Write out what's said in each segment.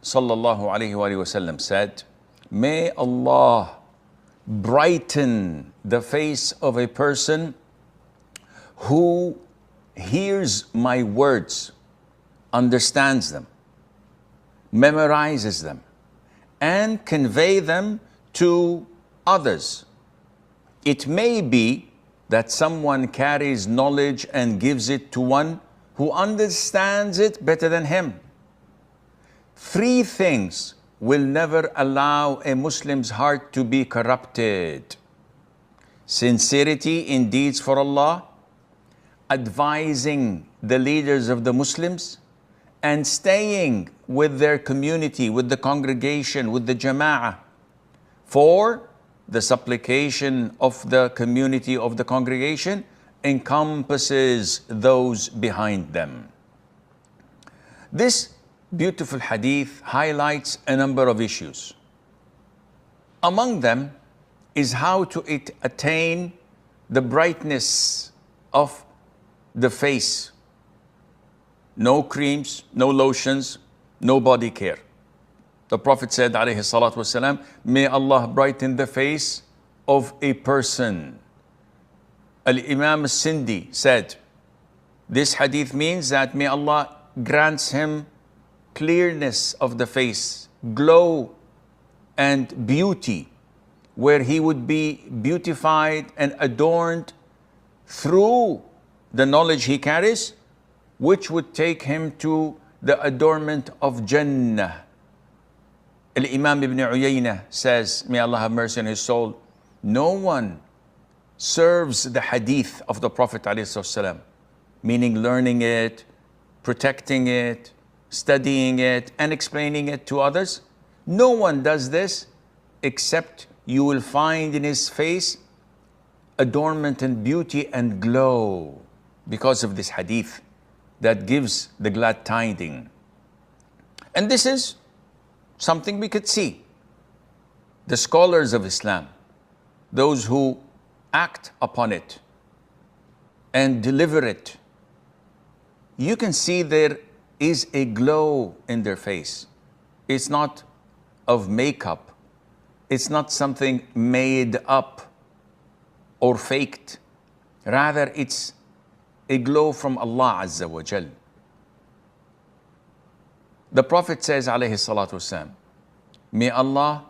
Sallallahu Alaihi Wasallam said, may Allah brighten the face of a person who hears my words, understands them, memorizes them, and convey them to others. It may be that someone carries knowledge and gives it to one who understands it better than him. Three things will never allow a Muslim's heart to be corrupted: sincerity in deeds for Allah, advising the leaders of the Muslims, and staying with their community, with the congregation, with the jama'ah, for the supplication of the community, of the congregation, encompasses those behind them. This beautiful hadith highlights a number of issues. Among them is how to attain the brightness of the face. No creams, no lotions, no body care. The Prophet said, alayhi salatu wasalam, may Allah brighten the face of a person. Al-Imam al-Sindi said, this hadith means that may Allah grants him clearness of the face, glow and beauty, where he would be beautified and adorned through the knowledge he carries, which would take him to the adornment of Jannah. Al-Imam Ibn Uyaynah says, may Allah have mercy on his soul, no one serves the hadith of the Prophet ﷺ, meaning learning it, protecting it, studying it, and explaining it to others. No one does this except you will find in his face adornment and beauty and glow because of this hadith that gives the glad tiding. And this is something we could see. The scholars of Islam, those who act upon it and deliver it, you can see there is a glow in their face. It's not of makeup. It's not something made up or faked. Rather, it's a glow from Allah Azza wa Jal. The Prophet says, alayhi salatu wasalam, may Allah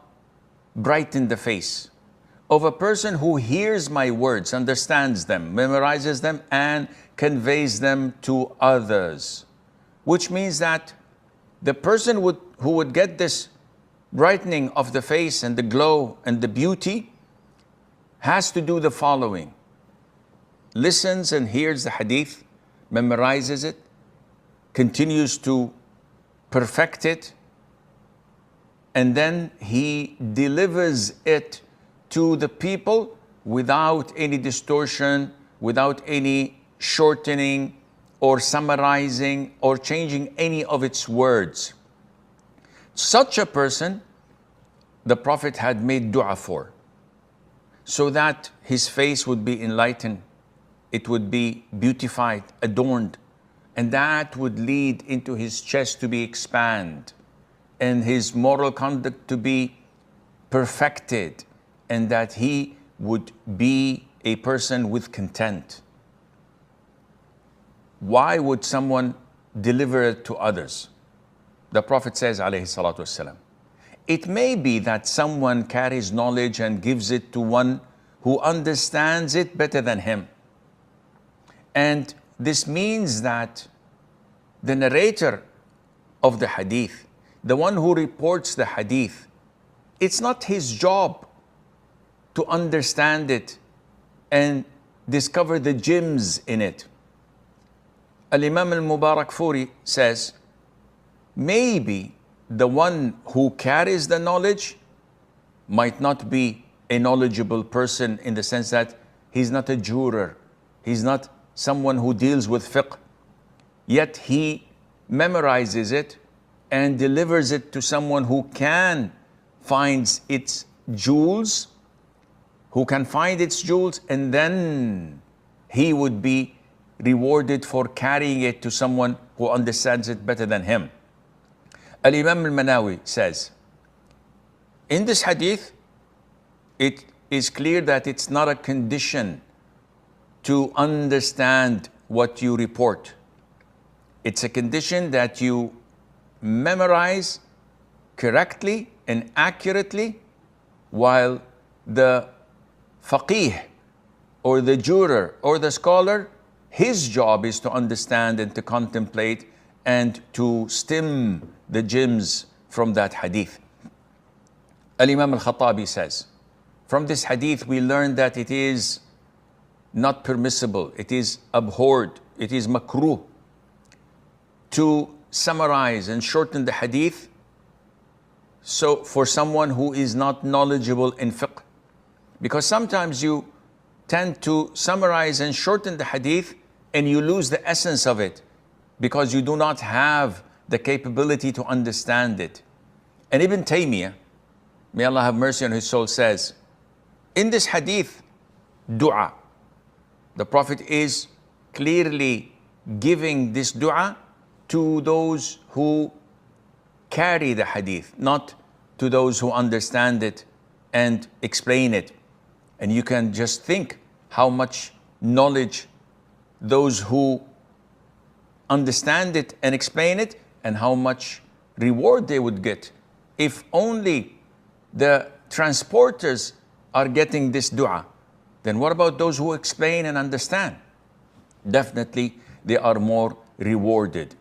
brighten the face of a person who hears my words, understands them, memorizes them, and conveys them to others. Which means that the person who would get this brightening of the face and the glow and the beauty has to do the following: listens and hears the hadith, memorizes it, continues to perfect it, and then he delivers it to the people without any distortion, without any shortening or summarizing or changing any of its words. Such a person, the Prophet had made dua for, so that his face would be enlightened, it would be beautified, adorned, and that would lead into his chest to be expanded, and his moral conduct to be perfected, and that he would be a person with content. Why would someone deliver it to others? The Prophet says, alayhi salatu wasalam, it may be that someone carries knowledge and gives it to one who understands it better than him. And this means that the narrator of the hadith, the one who reports the hadith, it's not his job to understand it and discover the gems in it. Al-Imam al-Mubarakfuri says, maybe the one who carries the knowledge might not be a knowledgeable person in the sense that he's not a juror, he's not someone who deals with fiqh, yet he memorizes it and delivers it to someone who can find its jewels, and then he would be rewarded for carrying it to someone who understands it better than him. Al-Imam al-Manawi says, in this hadith, it is clear that it's not a condition to understand what you report. It's a condition that you memorize correctly and accurately, while the faqih or the juror or the scholar, his job is to understand and to contemplate and to stem the gems from that hadith. Al-Imam al-Khattabi says, from this hadith we learn that it is not permissible, it is abhorred, it is makruh to summarize and shorten the hadith, so for someone who is not knowledgeable in fiqh. Because sometimes you tend to summarize and shorten the hadith and you lose the essence of it because you do not have the capability to understand it. And Ibn Taymiyyah, may Allah have mercy on his soul, says, in this hadith, dua, the Prophet is clearly giving this dua to those who carry the hadith, not to those who understand it and explain it. And you can just think how much knowledge those who understand it and explain it, and how much reward they would get if only the transporters are getting this dua. Then what about those who explain and understand? Definitely they are more rewarded.